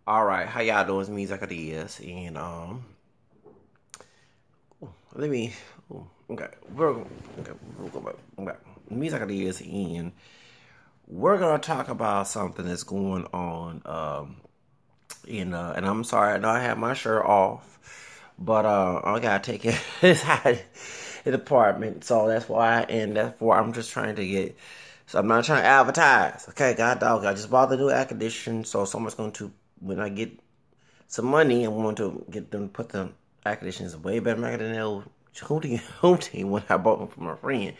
All right, how y'all doing? It's me, Zacchaeus, and let me. Okay, we'll go back. Okay, me, Zacchaeus, and we're gonna talk about something that's going on. And I'm sorry, I know I have my shirt off, but I gotta take it inside the apartment, so that's why I'm just trying to get. So I'm not trying to advertise. Okay, God dog, I just bought the new air conditioner, so someone's going to when I get some money and want to get them put the air conditioners way better than the old home team when I bought them from a friend.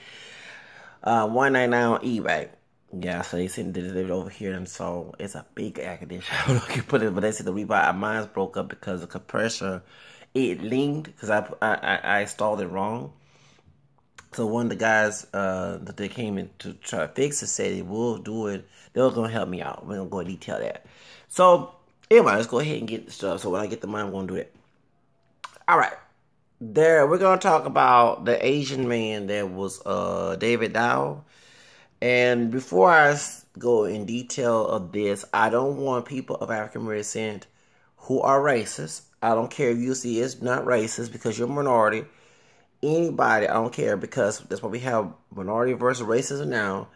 199 on eBay. Yeah, so they sent it over here, and so it's a big air conditioner. I don't know if you put it, but they said the rebuy mine's broke up because the compressor it leaned because I installed it wrong. So one of the guys that they came in to try to fix it said they will do it. They were gonna help me out. We're gonna go and detail that. So anyway, let's go ahead and get the stuff. So when I get the money, I'm gonna do it. All right. There, we're gonna talk about the Asian man that was David Dow. And before I go in detail of this, I don't want people of African descent who are racist. I don't care if you see it's not racist because you're a minority. Anybody, I don't care because that's why we have minority versus racism now.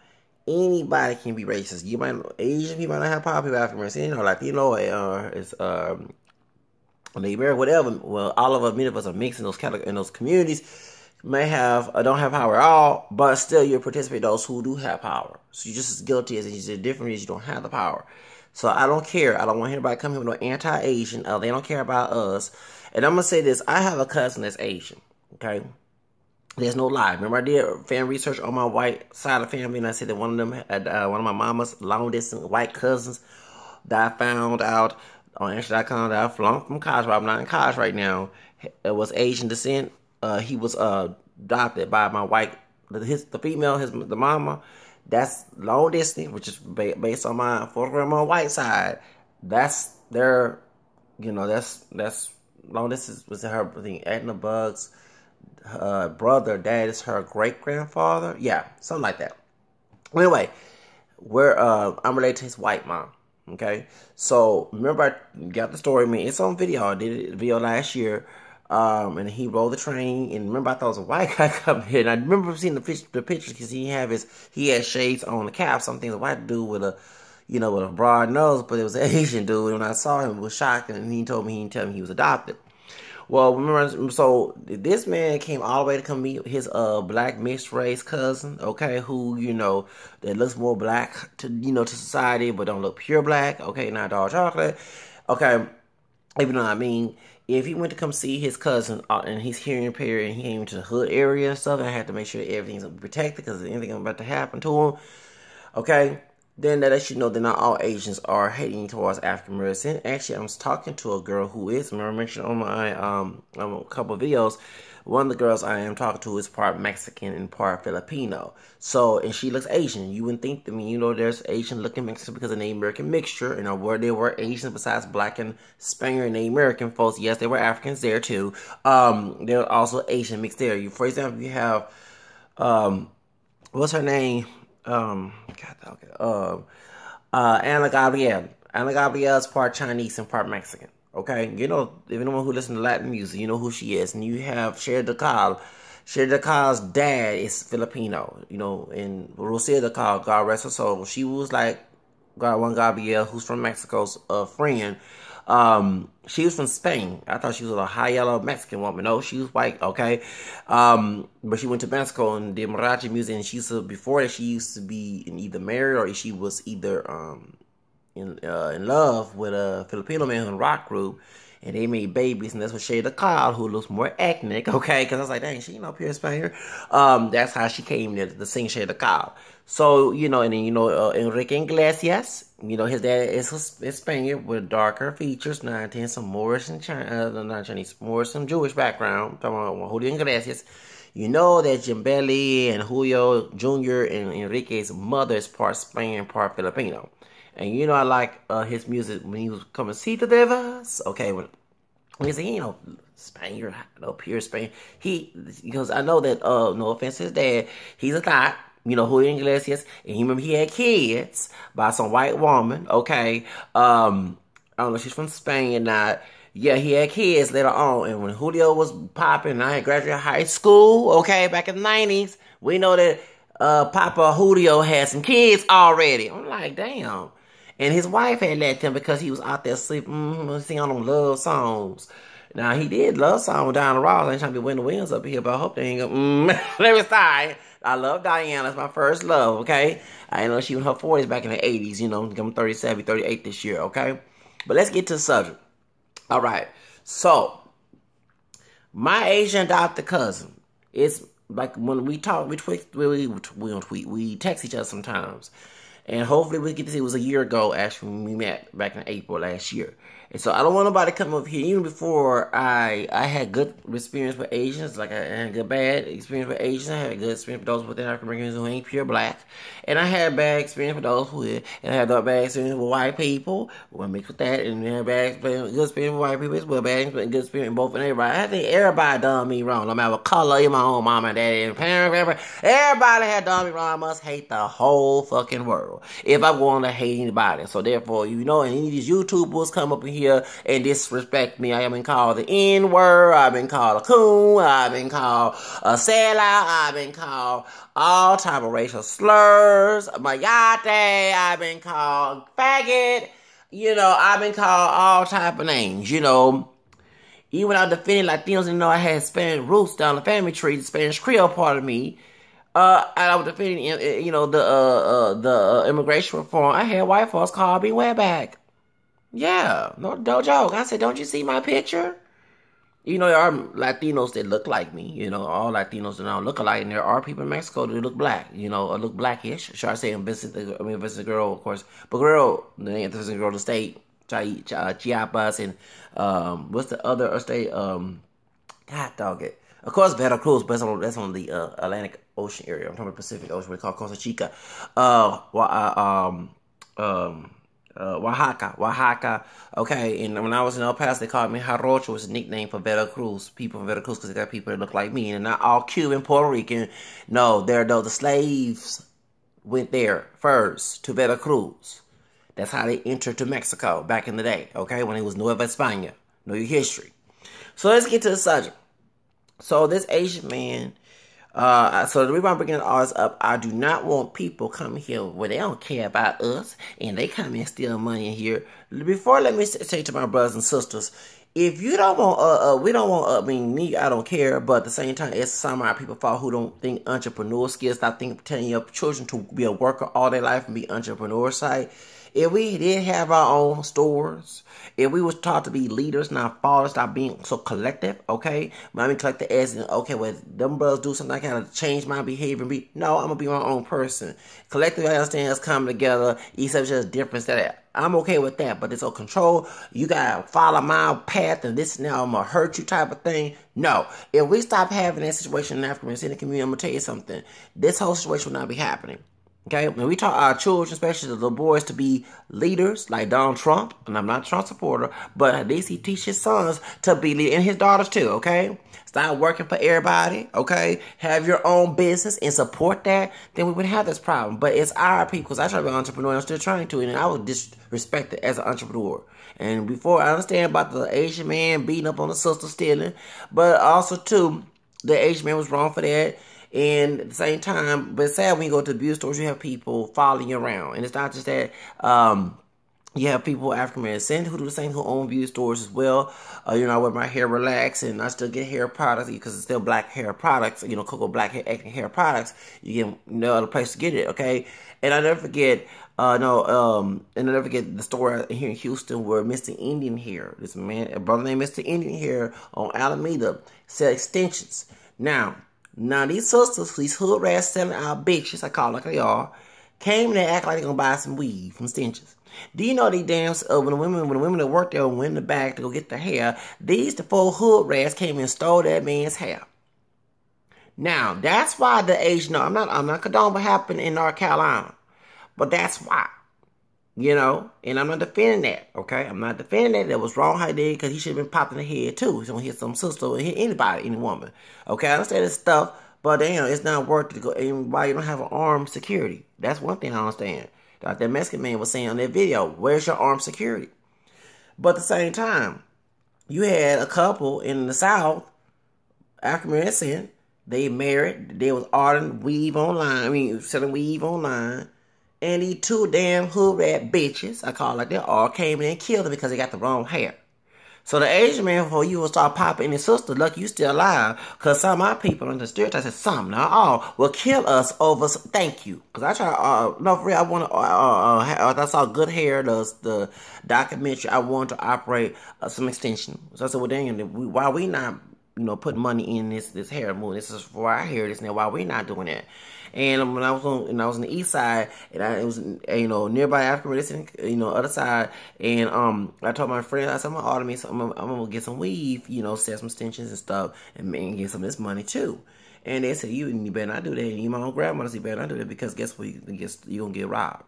Anybody can be racist. You might Asian people might not have power. People African American, Latino, it's Native, whatever. Well, all of us, many of us are mixed in those in those communities. May have don't have power at all, but still you participate those who do have power. So you're just as guilty as the difference is you don't have the power. So I don't care. I don't want anybody coming here with no anti-Asian. They don't care about us. And I'm gonna say this: I have a cousin that's Asian. Okay. There's no lie. Remember, I did fan research on my white side of the family, and I said that one of them had one of my mama's long distance white cousins that I found out on Instagram that I flunked from college, but I'm not in college right now. It was Asian descent. He was adopted by my the female, the mama. That's long distance, which is based on my fourth grandma white side. That's their, that's long distance was her thing. Edna Bugs. Brother, dad is her great grandfather. Yeah, something like that. Anyway, I'm related to his white mom. Okay, so remember I got the story. I mean, it's on video. I did a video last year. And he rode the train. And remember, I thought it was a white guy coming here. And I remember seeing the pictures because he had shades on the cap. Something a white dude with a, with a broad nose, but it was an Asian dude. And when I saw him, it was shocked, and he told me he was adopted. Well, remember, so this man came all the way to come meet his black mixed race cousin, okay, who, that looks more black to society, but don't look pure black, okay, not dark chocolate, okay, even though I mean, if he went to come see his cousin and he's hearing impaired and he came to the hood area and stuff, I had to make sure everything's protected because anything about to happen to him, okay. Then that lets you know that not all Asians are hating towards African Americans. Actually, I was talking to a girl who is, remember I mentioned on my a couple of videos, one of the girls I am talking to is part Mexican and part Filipino. So, and she looks Asian. You wouldn't think, there's Asian looking Mexicans because of the Native American mixture. Where they were Asians besides black and Spaniard and Native American folks. Yes, there were Africans there too. There were also Asian mixed there. For example, you have, what's her name? Anna Gabrielle. Anna Gabrielle is part Chinese and part Mexican. Okay, anyone who listens to Latin music, you know who she is. And you have Cher Decal. Cher Decal's dad is Filipino. And Rosia Decal, God rest her soul, she was like Gabrielle, who's from Mexico's friend. She was from Spain. I thought she was a high yellow Mexican woman. No, she was white, okay? But she went to Mexico and did mariachi music, and before that, she used to be either married or she was either, in love with a Filipino man in a rock group, and they made babies, and that's what Shada Kyle, who looks more ethnic, okay? Because I was like, dang, she ain't no pure Spaniard. That's how she came to sing Shada Kyle. So, and then, Enrique Iglesias, his dad is Spaniard with darker features, some Moorish and not Chinese, Moorish and Jewish background. Talking about Julio Iglesias. You know that Jimbelli and Julio Jr. and Enrique's mother is part Spaniard, part Filipino. And I like his music when he was coming see the Devas. Okay, when he said, Spaniard, no pure Spaniard. Because I know that, no offense to his dad, he's a thought. Julio Iglesias, and he had kids by some white woman, okay? I don't know, she's from Spain and not. Yeah, he had kids later on. And when Julio was popping, and I had graduated high school, okay, back in the 90s, we know that Papa Julio had some kids already. I'm like, damn. And his wife had left him because he was out there sleeping, singing them love songs. Now, he did love song with Diana Ross. I ain't trying to be winning the wings up here, but I hope they ain't gonna, let me start. I love Diana. That's my first love, okay? I know she was in her 40s back in the 80s, you know. I'm 37, 38 this year, okay? But let's get to the subject. All right. So, my Asian adopted cousin, it's like when we talk, we don't tweet, we text each other sometimes. And hopefully we get to see, it was a year ago, actually, when we met back in April last year. And so I don't want nobody to come up here. Even before I had good experience with Asians, like I had good bad experience with Asians. I had a good experience with those within African Americans who ain't pure black. And I had bad experience with those who is. And I had bad experience with white people. We'll mix with that. And I had good experience with white people as well. Bad experience, good experience with both and everybody. I think everybody done me wrong. No matter what color, even my own mom and daddy and parents, everybody had done me wrong. I must hate the whole fucking world if I'm going to hate anybody. So therefore, you know, and any of these YouTubers come up in here and disrespect me. I have been called the N-word. I've been called a coon. I've been called a sellout. I've been called all type of racial slurs. Mayate. I've been called faggot. You know, I've been called all type of names. You know, even when I defended Latinos, you know, I had Spanish roots down the family tree, the Spanish Creole part of me. And I was defending, you know, the immigration reform. I had white folks call me way back. Yeah, no joke. I said, don't you see my picture? You know, there are Latinos that look like me. You know, all Latinos that don't look alike. And there are people in Mexico that look black. You know, or look blackish. Should I say Vincent the girl, of course. But girl, the name of the girl, the state, Chiapas, and what's the other state? God dog it. Of course, Veracruz, but that's on the Atlantic Ocean area. I'm talking about Pacific Ocean. We call Costa Chica. Oaxaca. Okay, and when I was in El Paso, they called me Jarocho, was a nickname for Veracruz, people in Veracruz, because they got people that look like me, and not all Cuban, Puerto Rican. No, the slaves went there first to Veracruz. That's how they entered to Mexico back in the day, okay, when it was Nueva España. Know your history. So let's get to the subject. So this Asian man, so the reason I'm bringing all this up, I do not want people coming here where they don't care about us and they come and steal money in here. Before, let me say to my brothers and sisters, if you don't want, we don't want, I mean, me, I don't care, but at the same time, it's some of our people fault who don't think entrepreneur skills. Stop telling your children to be a worker all their life and be entrepreneur side. If we did have our own stores, if we was taught to be leaders, not followers, stop being so collective, okay? When I mean collective as in, okay, well, them brothers do something, I kind of change my behavior. No, I'm going to be my own person. Collectively, I understand us coming together, except just difference that I'm okay with that, but it's a control. You got to follow my path and this now I'm going to hurt you type of thing. No. If we stop having that situation in the African American community, I'm going to tell you something. This whole situation will not be happening. Okay, when we taught our children, especially the little boys, to be leaders like Donald Trump, and I'm not a Trump supporter, but at least he teach his sons to be leaders, and his daughters too, okay? Stop working for everybody, okay? Have your own business and support that, then we wouldn't have this problem. But it's our people, because I try to be an entrepreneur, I'm still trying to, and I would disrespect it as an entrepreneur. And before, I understand about the Asian man beating up on the sister stealing, but also too, the Asian man was wrong for that. And at the same time, but it's sad when you go to abuse stores, you have people following you around. And it's not just that you have people, African Americans, who do the same, who own beauty stores as well. You know, I wear my hair relaxed and I still get hair products because it's still black hair products, you know, cocoa black hair products. You get no other place to get it, okay? And I never forget, and I never forget the store here in Houston where Mr. Indian Hair, this man, a brother named Mr. Indian Hair on Alameda, sell extensions. Now these sisters, these hood rats selling out bitches, I call it like they are, came and they act like they're gonna buy some weave from Stenches. Do you know these damn when the women that worked there went in the back to go get the hair, the 4 hood rats came and stole that man's hair. Now that's why the Asian, no, I'm not condoning what happened in North Carolina, but that's why. You know, and I'm not defending that, okay? I'm not defending that. That was wrong how he did, because he should have been popped in the head, too. He's going to hit some sister or hit anybody, any woman. Okay, I understand this stuff, but, damn, it's not worth it to go, and why you don't have an armed security. That's one thing I understand. Like that Mexican man was saying on that video, where's your armed security? But at the same time, you had a couple in the South, African American, they married, they was ordering weave online, selling weave online. And these two damn hood rat bitches, I call it like that, all came in and killed them because they got the wrong hair. So the Asian man, before you will start popping his sister, lucky you still alive. Because some of my people in the stereotype said, some, not all, will kill us over, thank you. Because I try, no, for real, I want to, I saw Good Hair, the documentary, I wanted to operate some extension. So I said, well, dang, why we not, putting money in this hair movement? This is for our hair, this and that, why we not doing that? And when I was on the east side, and it was nearby African American, other side, and I told my friend, I said, I'm gonna order me some, I'm gonna get some weave, sell some extensions and stuff, and get some of this money too. And they said, you better not do that. And my own grandmother said, you better not do that because guess what, you're gonna get robbed.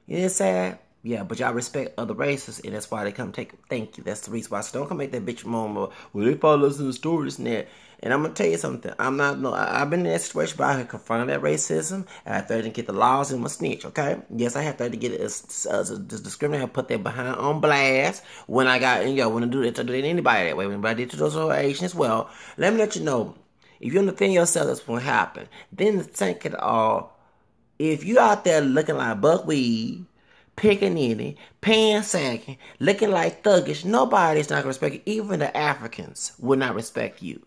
Isn't it sad? Yeah, but y'all respect other races, and that's why they come thank you. That's the reason why. So don't come make that bitch moment, well, they follow us in the store, this and that. And I'm going to tell you something. I've been in that situation, but I have confronted that racism, and I tried to get the laws in my snitch, okay? Yes, I have tried to get it discriminate, I put that behind on blast when I got, when I do that to anybody that way. But I did to those whole Asians as well. Let me let you know, if you understand yourself, that's what will happen. Then think it all. If you out there looking like buckwheat, pickaninny, pan-sagging, looking like thuggish, nobody's not going to respect you. Even the Africans will not respect you.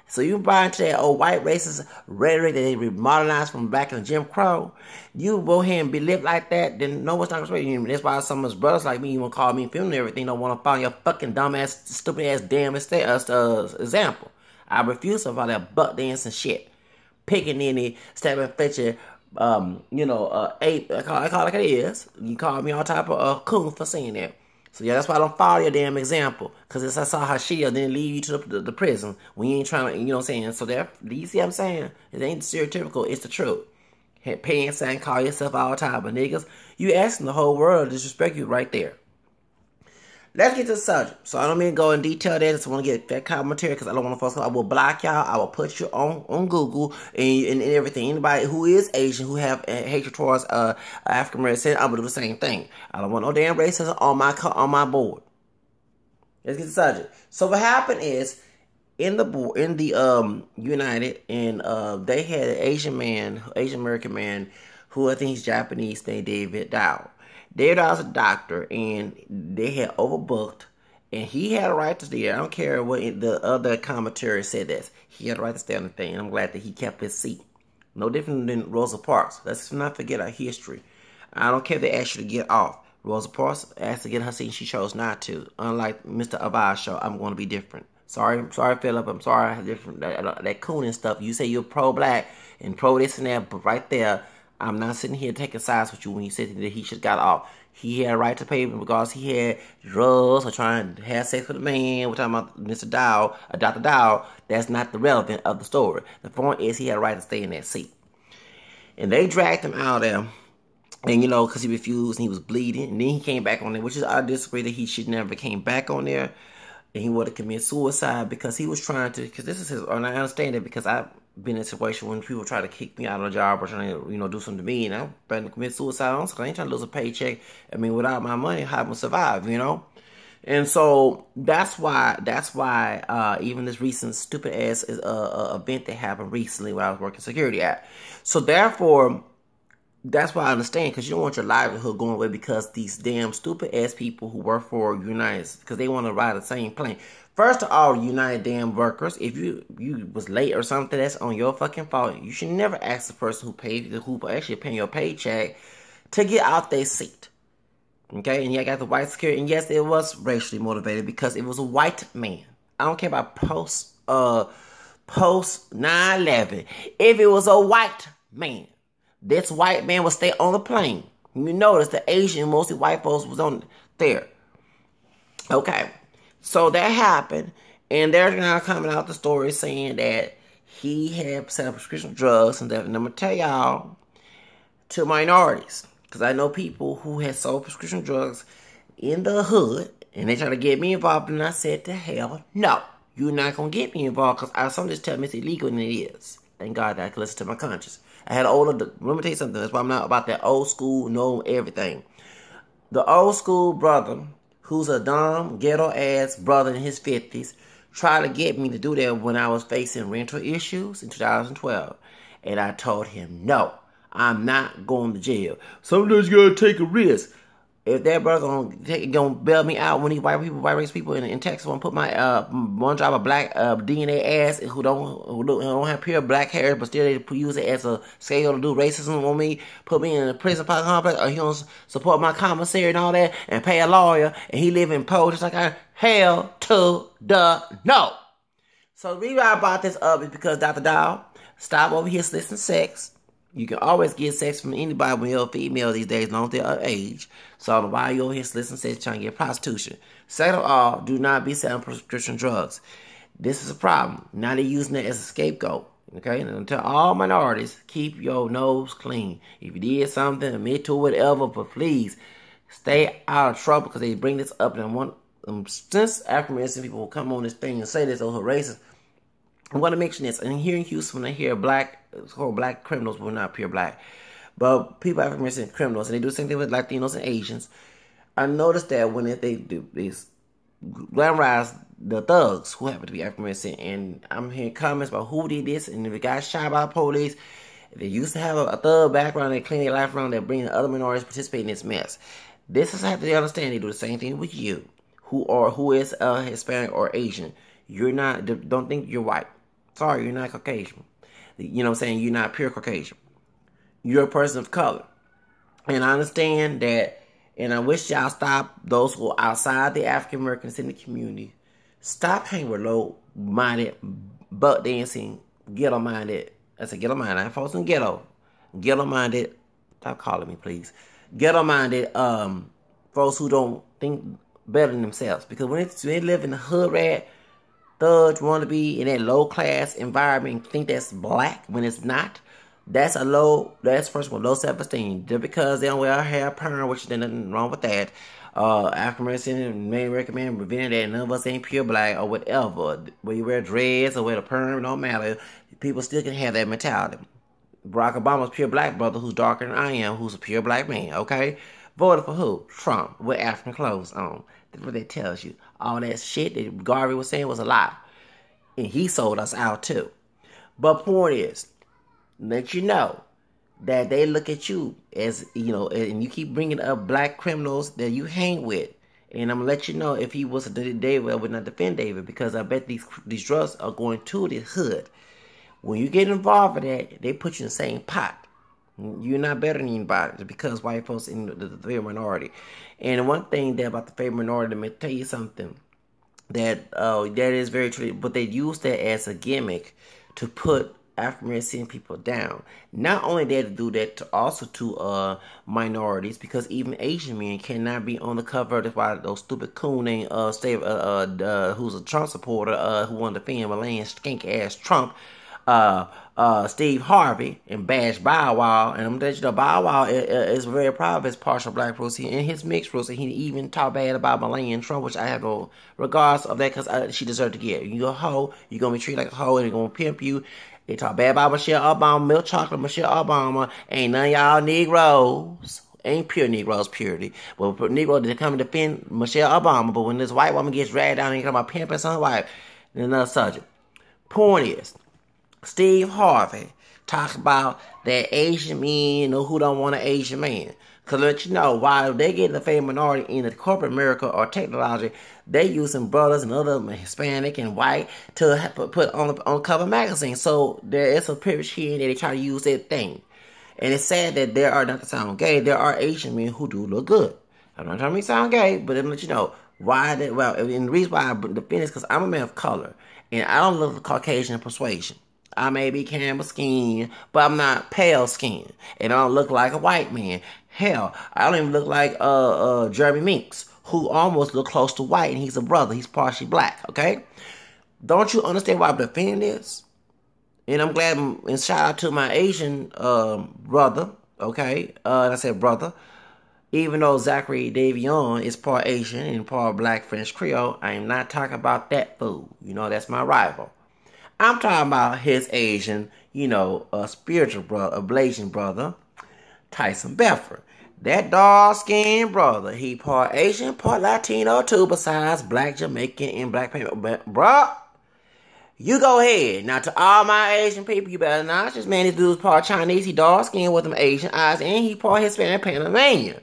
So you buy into that old white racist rhetoric that they modernized from back in Jim Crow. You go ahead and be lived like that, then no one's not going to respect you. That's why some of us brothers like me, you want to call me film and everything, don't want to follow your fucking dumbass, stupid-ass, damn example. I refuse to follow that buck dancing shit. Pickaninny, stabbing, fetching, ape, I call it like it is. You call me all type of coon for saying that. So yeah, that's why I don't follow your damn example. Because I saw how she'll then leave you to the prison when you ain't trying to, you know what I'm saying? So do you see what I'm saying? It ain't stereotypical, it's the truth. Paying saying call yourself all the time, but niggas, you asking the whole world to disrespect you right there. Let's get to the subject. So I don't mean to go in detail there. I just want to get that commentary because I don't want to focus. I will block y'all. I will put you on Google and everything. Anybody who is Asian who have hatred towards African American, I'm gonna do the same thing. I don't want no damn racism on my board. Let's get to the subject. So what happened is in the United, and they had an Asian American man who I think he's Japanese, named David Dow. David Dow was a doctor, and they had overbooked, and he had a right to stay. I don't care what the other commentary said this. He had a right to stay on the thing, and I'm glad that he kept his seat. No different than Rosa Parks. Let's not forget our history. I don't care if they asked you to get off. Rosa Parks asked to get her seat, and she chose not to. Unlike Mr. Abad's show, I'm going to be different. Sorry, Philip. I'm sorry. I have different that coon and stuff. You say you're pro-black and pro this and that, but right there, I'm not sitting here taking sides with you when you said that he should have got off. He had a right to pay because he had drugs or trying to have sex with a man. We're talking about Mr. Dow, Dr. Dow. That's not the relevant of the story. The point is he had a right to stay in that seat. And they dragged him out there. And, because he refused and he was bleeding. And then he came back on there, which is, I disagree that he should never came back on there. And he wanted to commit suicide because he was trying to, because this is his, and I understand that because I've been in a situation when people try to kick me out of a job or trying to, do something to me, and I'm trying to commit suicide also. I ain't trying to lose a paycheck. Without my money, how am I survive, And so that's why even this recent stupid ass event that happened recently when I was working security at. So therefore, that's why I understand, because you don't want your livelihood going away because these damn stupid ass people who work for United, because they want to ride the same plane. First of all, United damn workers, if you was late or something, that's on your fucking fault. You should never ask the person who actually paying your paycheck to get out their seat. Okay, and you got the white security, and yes, it was racially motivated because it was a white man. I don't care about post 9/11. If it was a white man, this white man would stay on the plane. You notice the Asian, mostly white folks, was on there. Okay, so that happened, and they're now coming out the story saying that he had selling prescription drugs, and I'm gonna tell y'all, to minorities, because I know people who had sold prescription drugs in the hood, and they try to get me involved, and I said to hell no, you're not gonna get me involved, because some just tell me it's illegal, and it is. Thank God that I can listen to my conscience. I had let me tell you something. That's why I'm not about that old school, know everything. The old school brother who's a dumb, ghetto-ass brother in his 50s, tried to get me to do that when I was facing rental issues in 2012. And I told him, no, I'm not going to jail. Sometimes you gotta take a risk. If that brother gonna bail me out when he white race people in Texas want to put my one drop of black DNA ass who don't have pure black hair but still they use it as a scale to do racism on me, put me in a prison complex, or he don't support my commissary and all that and pay a lawyer and he live in Poe just like I hell to the no. So the reason I brought this up is because Dr. Dow, stop over here soliciting sex. You can always get sex from anybody, male or female these days, as long as they're of age. So I don't know why you're over here soliciting sex trying to get prostitution. Second of all, do not be selling prescription drugs. This is a problem. Now they're using it as a scapegoat. Okay? And tell all minorities, keep your nose clean. If you did something, admit to whatever, but please stay out of trouble because they bring this up. And since African American people will come on this thing and say this or racist, I want to mention this. And here in Houston, when I hear black criminals, well, not pure black, but people African American criminals, and they do the same thing with Latinos and Asians. I noticed that when they do these glamorize the thugs who happen to be African American, and I'm hearing comments about who did this, and if a guy shot by the police, if they used to have a thug background, they clean their life around, they bring other minorities participate in this mess. This is how they understand. They do the same thing with you, who is Hispanic or Asian. You're not. Don't think you're white. Sorry, you're not Caucasian. You know what I'm saying? You're not pure Caucasian. You're a person of color. And I understand that, and I wish y'all stop, those who are outside the African Americans in the community, stop hanging with low-minded, butt-dancing, ghetto-minded, I said ghetto-minded, I ain't folks in ghetto-minded, stop calling me, please, ghetto-minded folks who don't think better than themselves. Because when they live in the hood rat, thugs want to be in that low-class environment and think that's black when it's not. That's first of all, low self-esteem. Just because they don't wear hair perm, which there's nothing wrong with that. African American may recommend preventing that. None of us ain't pure black or whatever. Whether you wear dreads or wear the perm, it don't matter. People still can have that mentality. Barack Obama's pure black brother, who's darker than I am, who's a pure black man, okay? Voted for who? Trump, with African clothes on. That's what that tells you. All that shit that Garvey was saying was a lie. And he sold us out too. But point is, let you know that they look at you as, you know, and you keep bringing up black criminals that you hang with. And I'm going to let you know, if he was David, I would not defend David, because I bet these drugs are going to the hood. When you get involved in that, they put you in the same pot. You're not better than anybody because white folks in the favorite minority. And one thing that about the favorite minority, let me tell you something that is very true. But they use that as a gimmick to put African American people down. Not only that, to do that to minorities, because even Asian men cannot be on the cover. That's why those stupid coon named who's a Trump supporter who wanted to defend Malayan skink ass Trump. Steve Harvey and bash Bow Wow, and I'm gonna let you know Bow Wow is very proud of his partial black roots and his mixed roots, and he even talked bad about Melania Trump, which I have no regards of that because she deserved to get. You're a hoe, you're gonna be treated like a hoe, and they're gonna pimp you. They talk bad about Michelle Obama, milk chocolate Michelle Obama. Ain't none of y'all Negroes. Ain't pure Negroes purity. But Negroes, they come and defend Michelle Obama, but when this white woman gets dragged down and talking about pimping some wife, then another subject. Point is, Steve Harvey talk about that Asian men who don't want an Asian man. Because let you know, while they get the favorite minority in the corporate America or technology, they using brothers and other Hispanic and white to put on cover magazines. So there is a privilege here and there. They try to use that thing. And it's sad that there are, not to sound gay, there are Asian men who do look good. I'm not trying to make it sound gay, but let you know why that. Well, and the reason why I defend is because I'm a man of color. And I don't look Caucasian persuasion. I may be camel skin, but I'm not pale skin. And I don't look like a white man. Hell, I don't even look like Jeremy Minks, who almost look close to white, and he's a brother. He's partially black, okay? Don't you understand why I'm defending this? And I'm glad, and shout out to my Asian brother, okay? And I said brother. Even though Zachary Davion is part Asian and part black French Creole, I am not talking about that fool. You know, that's my rival. I'm talking about his Asian, spiritual brother, Blasian brother, Tyson Bedford. That dark-skinned brother, he part Asian, part Latino too, besides black, Jamaican, and black people. But, bruh, you go ahead. Now, to all my Asian people, you better not. This man, this dude's part Chinese. He dark-skinned with them Asian eyes, and he part Hispanic, Pennsylvania.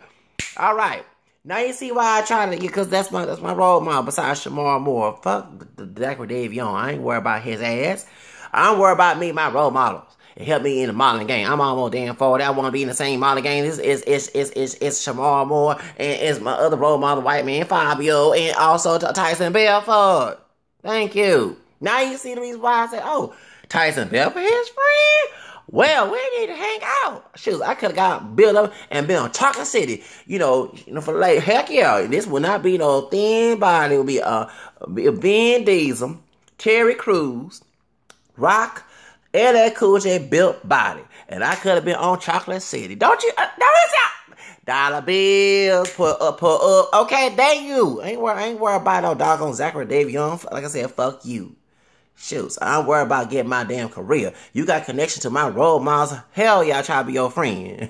All right. Now you see why I try to get, because that's my role model besides Shamar Moore. Fuck the Dr. Dave Young. I ain't worried about his ass. I'm worried about me, my role models. It helped me in the modeling game. I'm almost damn 40. I want to be in the same modeling game. It's Shamar Moore, and it's my other role model, white man, Fabio, and also Tyson Belford. Thank you. Now you see the reason why I said, oh, Tyson Belford, his friend? Well, we need to hang out. Shoot, I could have got built up and been on Chocolate City. For like, heck yeah. This would not be no thin body. It would be Ben Diesel, Terry Crews, Rock, LL Cool J built body. And I could have been on Chocolate City. Don't you? Dollar bills, put up. Okay, thank you. I ain't worried about no doggone Zachary Dave Young. Like I said, fuck you. Shoot, I'm worried about getting my damn career. You got connection to my role models. Hell yeah, I try to be your friend.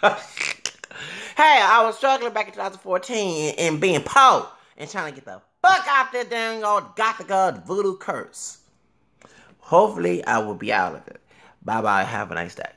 Hey, I was struggling back in 2014 and being poor and trying to get the fuck out there dang old gothic voodoo curse. Hopefully, I will be out of it. Bye-bye. Have a nice day.